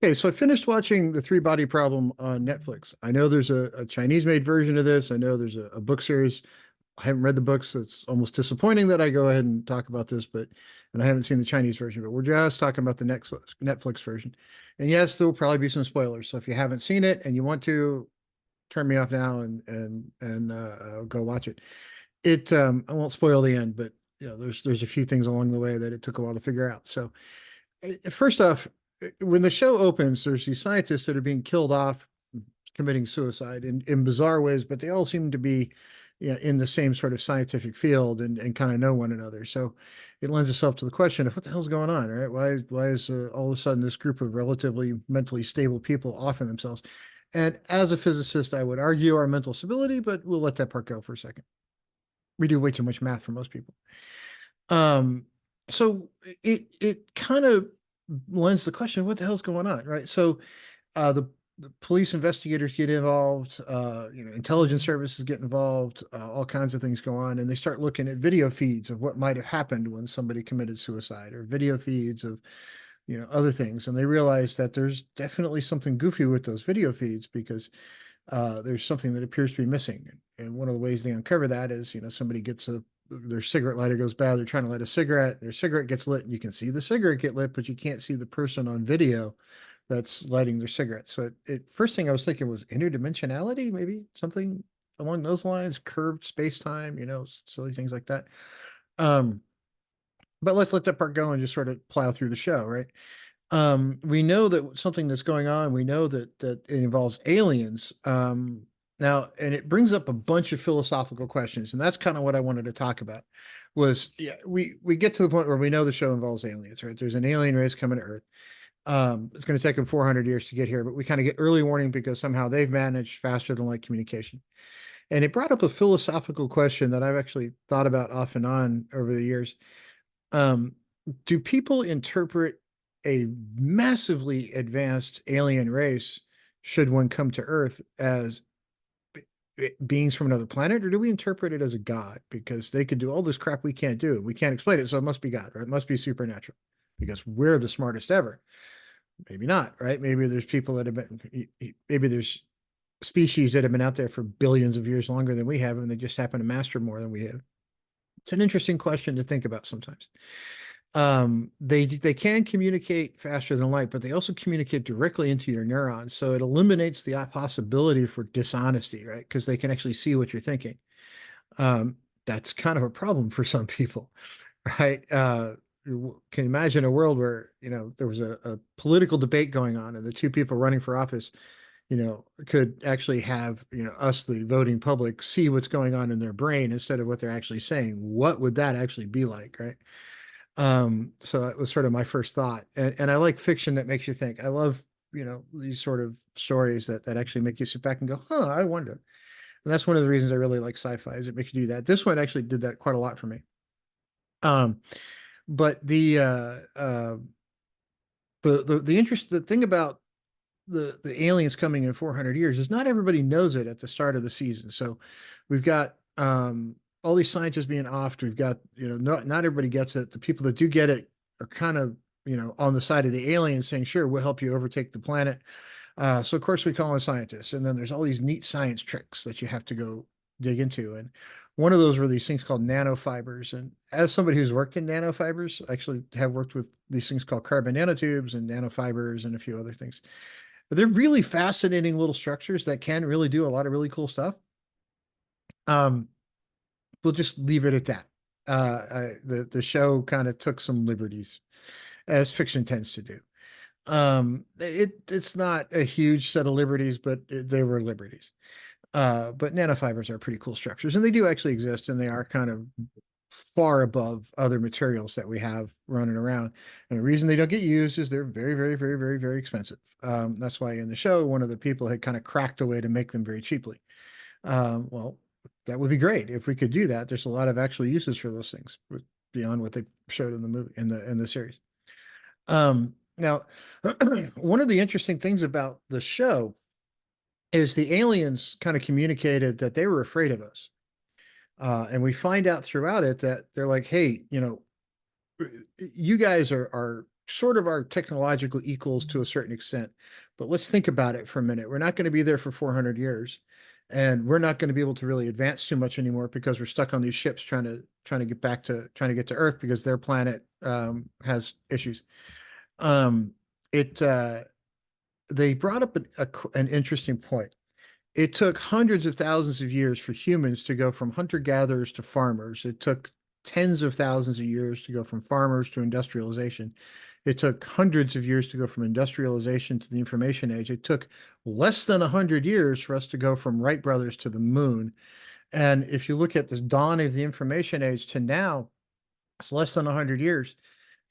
Okay, so I finished watching The Three Body Problem on Netflix. I know there's a Chinese made version of this. I know there's a book series. I haven't read the books, so it's almost disappointing that I go ahead and talk about this, but and I haven't seen the Chinese version, but we're just talking about the Netflix version. And yes, there will probably be some spoilers. So if you haven't seen it and you want to turn me off now and go watch it. I won't spoil the end, but there's a few things along the way that it took a while to figure out. So first off, when the show opens, there's these scientists that are being killed off, committing suicide in bizarre ways, but they all seem to be, in the same sort of scientific field and kind of know one another. So it lends itself to the question of what the hell's going on, right? Why is all of a sudden this group of relatively mentally stable people offing themselves? And as a physicist, I would argue our mental stability, but we'll let that part go for a second. We do way too much math for most people. Um, so it kind of lends the question, what the hell's going on, right? So the police investigators get involved, intelligence services get involved, all kinds of things go on, and they start looking at video feeds of what might have happened when somebody committed suicide, or video feeds of other things, and they realize that there's definitely something goofy with those video feeds because there's something that appears to be missing. And one of the ways they uncover that is, somebody gets their cigarette lighter goes bad. They're trying to light a cigarette. Their cigarette gets lit, and you can see the cigarette get lit, but you can't see the person on video that's lighting their cigarette. So first thing I was thinking was interdimensionality, maybe something along those lines, curved space time, silly things like that. Um, but let's let that part go and just sort of plow through the show, right? We know that something that's going on. We know that it involves aliens. Now, and it brings up a bunch of philosophical questions, and that's kind of what I wanted to talk about. Was yeah, we get to the point where we know the show involves aliens, right? There's an alien race coming to Earth. It's going to take them 400 years to get here, but we kind of get early warning because somehow they've managed faster than light communication. And it brought up a philosophical question that I've actually thought about off and on over the years. Um, do people interpret a massively advanced alien race, should one come to Earth, as beings from another planet, or do we interpret it as a god because they could do all this crap we can't do? We can't explain it, so it must be God, right? It must be supernatural because we're the smartest ever. Maybe not, right? Maybe there's people that have been, maybe there's species that have been out there for billions of years longer than we have, and they just happen to master more than we have. It's an interesting question to think about sometimes. They can communicate faster than light, but they also communicate directly into your neurons. So it eliminates the possibility for dishonesty, right? Because they can actually see what you're thinking. That's kind of a problem for some people, right? You can imagine a world where, there was a political debate going on and the two people running for office, could actually have, us, the voting public, see what's going on in their brain instead of what they're actually saying. What would that actually be like, right? So that was sort of my first thought. And I like fiction that makes you think. I love, these sort of stories that actually make you sit back and go, huh, I wonder. And that's one of the reasons I really like sci-fi, is it makes you do that. This one actually did that quite a lot for me. Um, but the thing about the aliens coming in 400 years is not everybody knows it at the start of the season. So we've got all these scientists being offed. We've got, not everybody gets it. The people that do get it are kind of, on the side of the aliens saying, sure, we'll help you overtake the planet. So of course we call in scientists, and then there's all these neat science tricks that you have to go dig into. And one of those were these things called nanofibers. And as somebody who's worked in nanofibers, I actually have worked with these things called carbon nanotubes and nanofibers and a few other things. But they're really fascinating little structures that can really do a lot of really cool stuff. Um, we'll just leave it at that. The show kind of took some liberties, as fiction tends to do. It's not a huge set of liberties, but they were liberties. But nanofibers are pretty cool structures, and they do actually exist, and they are kind of far above other materials that we have running around. And the reason they don't get used is they're very, very, very, very, very expensive. That's why in the show, one of the people had kind of cracked a way to make them very cheaply. Well, that would be great if we could do that. There's a lot of actual uses for those things beyond what they showed in the movie, in the series. Now, one of the interesting things about the show is the aliens kind of communicated that they were afraid of us. And we find out throughout it that they're like, hey, you guys are sort of our technological equals to a certain extent. But let's think about it for a minute. We're not going to be there for 400 years, and we're not going to be able to really advance too much anymore because we're stuck on these ships trying to get back to trying to get to Earth because their planet has issues. Um, it They brought up an interesting point. It took hundreds of thousands of years for humans to go from hunter-gatherers to farmers. It took tens of thousands of years to go from farmers to industrialization. It took hundreds of years to go from industrialization to the information age. It took less than 100 years for us to go from Wright brothers to the moon. And if you look at the dawn of the information age to now, it's less than 100 years.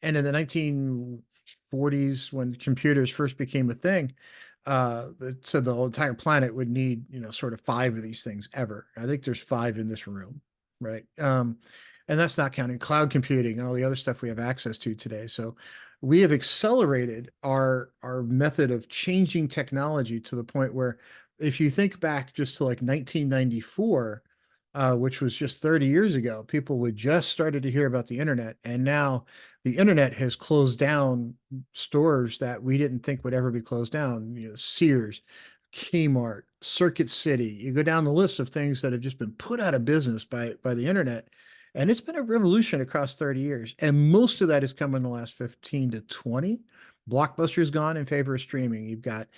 And in the 1940s, when computers first became a thing, it said the whole entire planet would need, sort of five of these things ever. I think there's five in this room, right? And that's not counting cloud computing and all the other stuff we have access to today. So we have accelerated our method of changing technology to the point where if you think back just to like 1994, which was just 30 years ago, people would just started to hear about the internet. And now the internet has closed down stores that we didn't think would ever be closed down. Sears, Kmart, Circuit City. You go down the list of things that have just been put out of business by the internet. And it's been a revolution across 30 years. And most of that has come in the last 15 to 20. Blockbuster's gone in favor of streaming. You've got,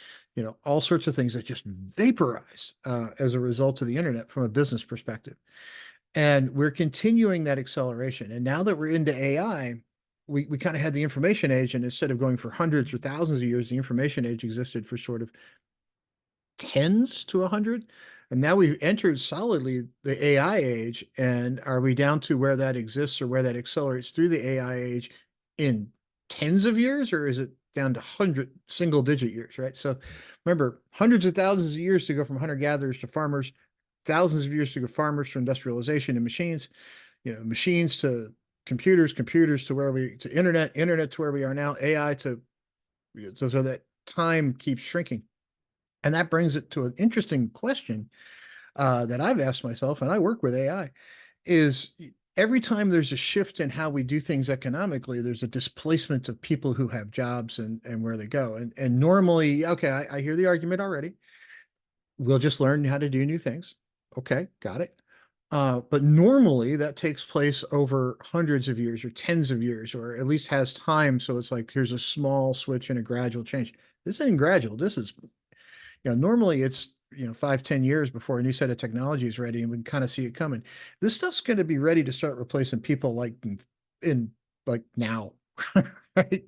all sorts of things that just vaporize as a result of the internet from a business perspective. And we're continuing that acceleration. And now that we're into AI, we kind of had the information age, and instead of going for hundreds or thousands of years, the information age existed for sort of tens to 100. And now we've entered solidly the AI age. And are we down to where that exists or where that accelerates through the AI age in tens of years, or is it down to 100 single digit years, right? So remember, hundreds of thousands of years to go from hunter gatherers to farmers, thousands of years to go farmers to industrialization and machines, machines to computers, computers to internet, internet to where we are now, AI to so that time keeps shrinking. And that brings it to an interesting question that I've asked myself, and I work with AI, is every time there's a shift in how we do things economically, there's a displacement of people who have jobs and where they go. And normally, okay, I hear the argument already. We'll just learn how to do new things. Okay, got it. But normally that takes place over hundreds of years or tens of years, or at least has time. So it's like here's a small switch and a gradual change. This ain't gradual. This is, normally it's 5-10 years before a new set of technology is ready, and we can kind of see it coming. This stuff's going to be ready to start replacing people like in like now. Right?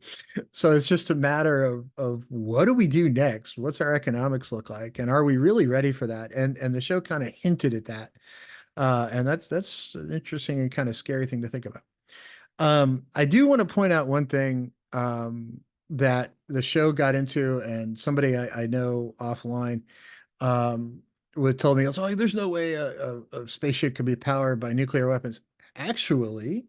So it's just a matter of what do we do next? What's our economics look like? And are we really ready for that? And the show kind of hinted at that. And that's an interesting and kind of scary thing to think about. I do want to point out one thing that the show got into, and somebody I know offline um, would told me, "Oh, there's no way a spaceship could be powered by nuclear weapons." Actually,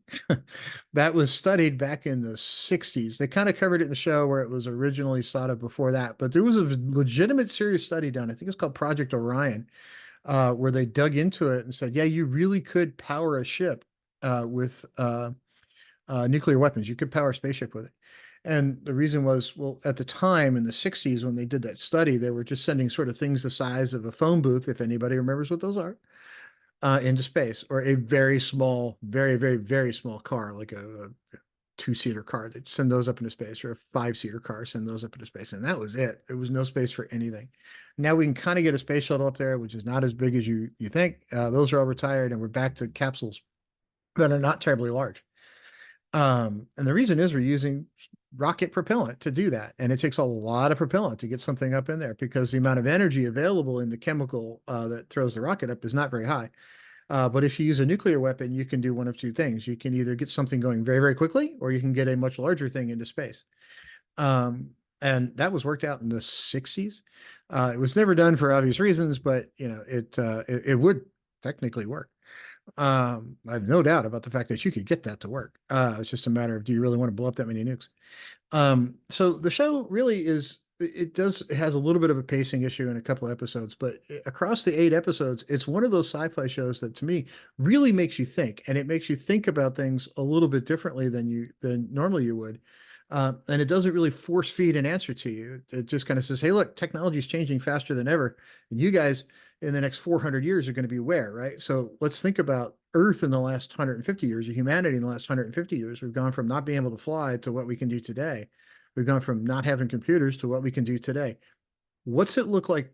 that was studied back in the 60s. They kind of covered it in the show where it was originally thought of before that, but there was a legitimate serious study done. I think it's called Project Orion, where they dug into it and said, yeah, you really could power a ship with nuclear weapons. You could power a spaceship with it. And the reason was, well, at the time in the 60s, when they did that study, they were just sending sort of things the size of a phone booth, if anybody remembers what those are, into space, or a very small, very, very, very small car, like a two-seater car. They'd send those up into space, or a five-seater car, send those up into space. And that was it. There was no space for anything. Now we can kind of get a space shuttle up there, which is not as big as you think. Those are all retired, and we're back to capsules that are not terribly large. And the reason is we're using rocket propellant to do that. And it takes a lot of propellant to get something up in there because the amount of energy available in the chemical that throws the rocket up is not very high. But if you use a nuclear weapon, you can do one of two things. You can either get something going very, very quickly, or you can get a much larger thing into space. And that was worked out in the 60s. It was never done for obvious reasons, but it would technically work. I have no doubt about the fact that you could get that to work. It's just a matter of, do you really want to blow up that many nukes? So the show really it has a little bit of a pacing issue in a couple of episodes, but across the 8 episodes, it's one of those sci-fi shows that to me really makes you think, and it makes you think about things a little bit differently than normally you would. And it doesn't really force feed an answer to you. It just kind of says, hey, look, technology is changing faster than ever. And you guys in the next 400 years are going to be aware, right? So let's think about Earth in the last 150 years, or humanity in the last 150 years. We've gone from not being able to fly to what we can do today. We've gone from not having computers to what we can do today. What's it look like?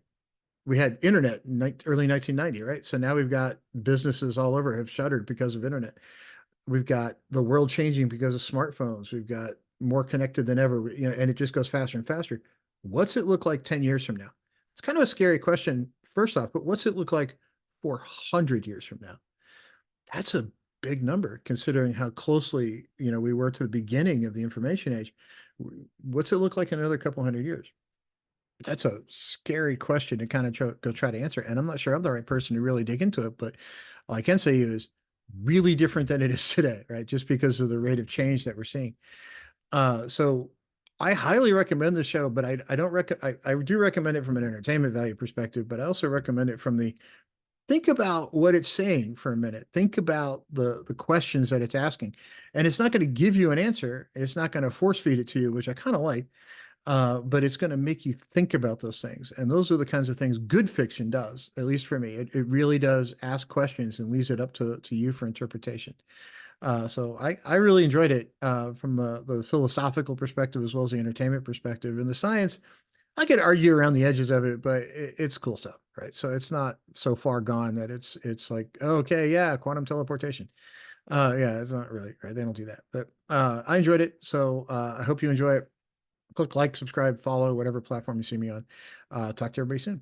We had internet in early 1990, right? So now we've got businesses all over have shuttered because of internet. We've got the world changing because of smartphones. We've got more connected than ever, and it just goes faster and faster. What's it look like 10 years from now? It's kind of a scary question, first off, but what's it look like 400 years from now? That's a big number considering how closely, we were to the beginning of the information age. What's it look like in another couple hundred years? That's a scary question to kind of go try to answer. And I'm not sure I'm the right person to really dig into it, but all I can say is really different than it is today, right? Just because of the rate of change that we're seeing. So I highly recommend the show, but I don't I do recommend it from an entertainment value perspective, but I also recommend it from the think about what it's saying for a minute. Think about the questions that it's asking. And it's not going to give you an answer. It's not going to force feed it to you, which I kind of like. But it's going to make you think about those things. And those are the kinds of things good fiction does, at least for me. It really does ask questions and leaves it up to you for interpretation. So I really enjoyed it from the philosophical perspective as well as the entertainment perspective. And the science, I could argue around the edges of it, but it's cool stuff, right? So it's not so far gone that it's like, oh, okay, yeah, quantum teleportation. Yeah, it's not really right. They don't do that. But I enjoyed it. So I hope you enjoy it. Click like, subscribe, follow, whatever platform you see me on. Talk to everybody soon.